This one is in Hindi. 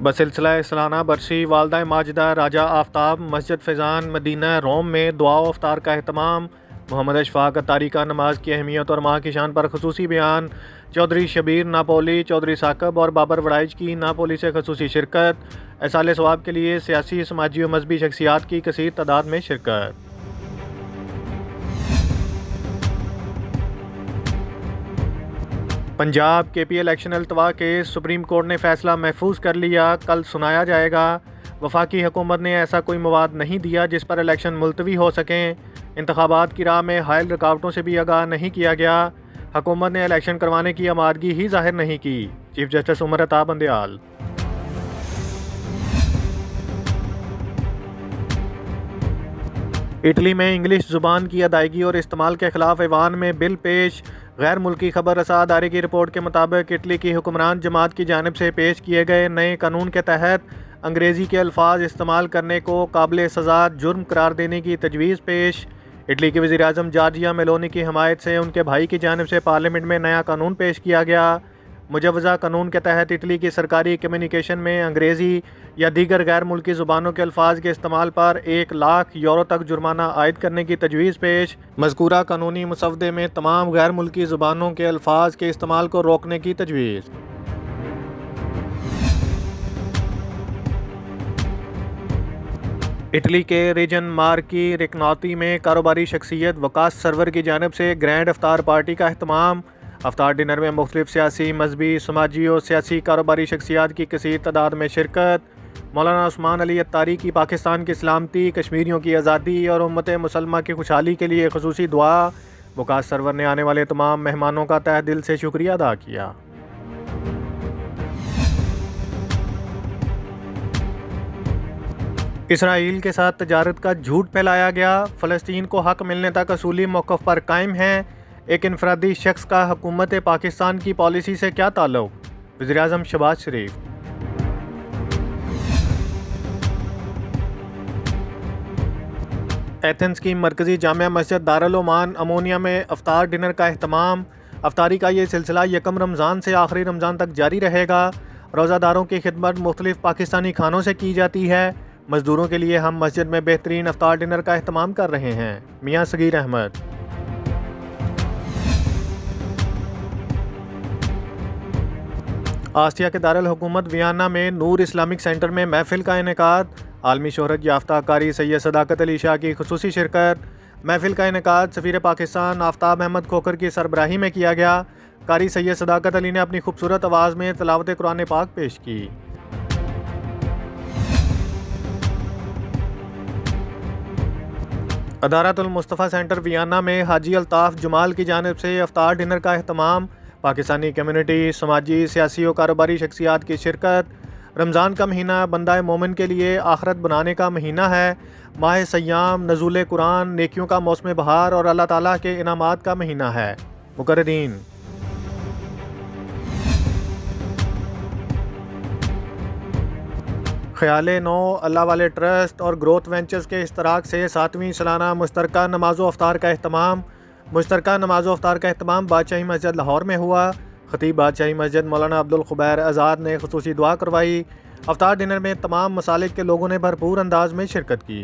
बसिलसिला सालाना बरसी वालदा माजिदा राजा आफ्ताब मस्जिद फ़ैज़ान मदीना रोम में दुआ व इफ्तार का अहतमाम। मोहम्मद अशफाक अत्तारी का नमाज की अहमियत और माह की शान पर खसूसी बयान। चौधरी शबीर नापोली, चौधरी साकब और बाबर वड़ाइच की नापोली से खसूसी शिरकत। एसाले सवाब के लिए सियासी, समाजी और मजहबी शख्सियात की कसीर तादाद में शिरकत। पंजाब KP इलेक्शन अल्तवा केस सुप्रीम कोर्ट ने फैसला महफूज कर लिया, कल सुनाया जाएगा। वफाकी हुकूमत ने ऐसा कोई मवाद नहीं दिया जिस पर इलेक्शन मुलतवी हो सकें। इंतखाबात की राह में हायल रुकावटों से भी आगाह नहीं किया गया। हुकूमत ने इलेक्शन करवाने की आमादगी ही जाहिर नहीं की। Chief justice Umar Ata Bandial. Italy में इंग्लिश ज़ुबान की अदायगी और इस्तेमाल के खिलाफ ऐवान में बिल पेश। गैर मुल्की खबर रसा अदारे की रिपोर्ट के मुताबिक इटली की हुक्मरान जमात की जानिब से पेश किए गए नए कानून के तहत अंग्रेज़ी के अल्फाज इस्तेमाल करने को काबिल सज़ा जुर्म करार देने की तजवीज़ पेश। इटली के वज़ीर आज़म जॉर्जिया मेलोनी की हमायत से उनके भाई की जानिब से पार्लियामेंट में नया कानून पेश किया गया। मुजवज़ा कानून के तहत इटली की सरकारी कम्युनिकेशन में अंग्रेज़ी या दीगर गैर मुल्की ज़ुबानों के अल्फाज के इस्तेमाल पर 1 लाख यूरो तक जुर्माना आयद करने की तजवीज़ पेश। मज़कूरा कानूनी मुसवदे में तमाम गैर मुल्की ज़ुबानों के अल्फाज के इस्तेमाल को रोकने की तजवीज़। इटली के रीजन मार्की रिकनौती में कारोबारी शख्सियत वकास सरवर की जानिब से ग्रैंड अफ्तार पार्टी का अहतमाम। अफ्तार डिनर में मुख्तलिफ सियासी, मजहबी, समाजी और सियासी कारोबारी शख्सियात की कसीर तादाद में शिरकत। मौलाना उस्मान अली अत्तारी की पाकिस्तान की सलामती, कश्मीरियों की आज़ादी और उम्मत मुसलमा की खुशहाली के लिए खसूसी दुआ। वकास सरवर ने आने वाले तमाम मेहमानों का तहे दिल से शुक्रिया अदा किया। इसराइल के साथ तजारत का झूठ फैलाया गया। फ़लस्तीन को हक मिलने तक असूली मौक़िफ़ पर कायम है। एक इनफरादी शख्स का हुकूमत पाकिस्तान की पॉलिसी से क्या ताल्लुक? वज़ीर आज़म शहबाज शरीफ। एथेंस की मरकज़ी जामिया मस्जिद दारुल ओमान अमोनिया में अफ्तार डिनर का अहतमाम। अफ्तारी का ये सिलसिला यकम रमज़ान से आखिरी रमज़ान तक जारी रहेगा। रोज़ादारों की खिदमत मुख्तलिफ पाकिस्तानी खानों से की जाती है। मज़दूरों के लिए हम मस्जिद में बेहतरीन अफ्तार डिनर का अहतमाम कर रहे हैं। मियाँ सगीर अहमद। आसिया के दारुल हुकूमत वियना में नूर इस्लामिक सेंटर में महफिल का इनेकाद। आलमी शोहरत याफ्ता कारी सैयद सदाकत अली शाह की खुसूसी शिरकत। महफिल का इनेकाद सफ़ीर पाकिस्तान आफ्ताब अहमद खोखर की सरबराही में किया गया। कारी सैयद सदाकत अली ने अपनी खूबसूरत आवाज़ में तिलावत कुरान पाक पेश की। अदारतुल मुस्तफ़ा सेंटर वियना में हाजी अल्ताफ़ जमाल की जानिब से अफ्तार डिनर का अहतमाम। पाकिस्तानी कम्युनिटी, समाजी, सियासी और कारोबारी शख्सियात की शिरकत। रमज़ान का महीना बंदा मोमिन के लिए आखरत बनाने का महीना है। माह सयाम, नज़ूल कुरान, नेकियों का मौसम बहार और अल्लाह ताला के इनामात का महीना है। मुकर्ररीन। ख्याले नो, अल्लाह वाले ट्रस्ट और ग्रोथ वेंचर्स के इश्तराक से 7वीं सालाना मुश्तरका नमाज़ो अफ्तार का अहतमाम। मुश्तरका नमाज़ो अफ्तार का अहतमाम बादशाही मस्जिद लाहौर में हुआ। खतीब बादशाही मस्जिद मौलाना अब्दुल खुबैर आज़ाद ने खुसूसी दुआ करवाई। अफ्तार डिनर में तमाम मसालिक के लोगों ने भरपूर अंदाज में शिरकत की।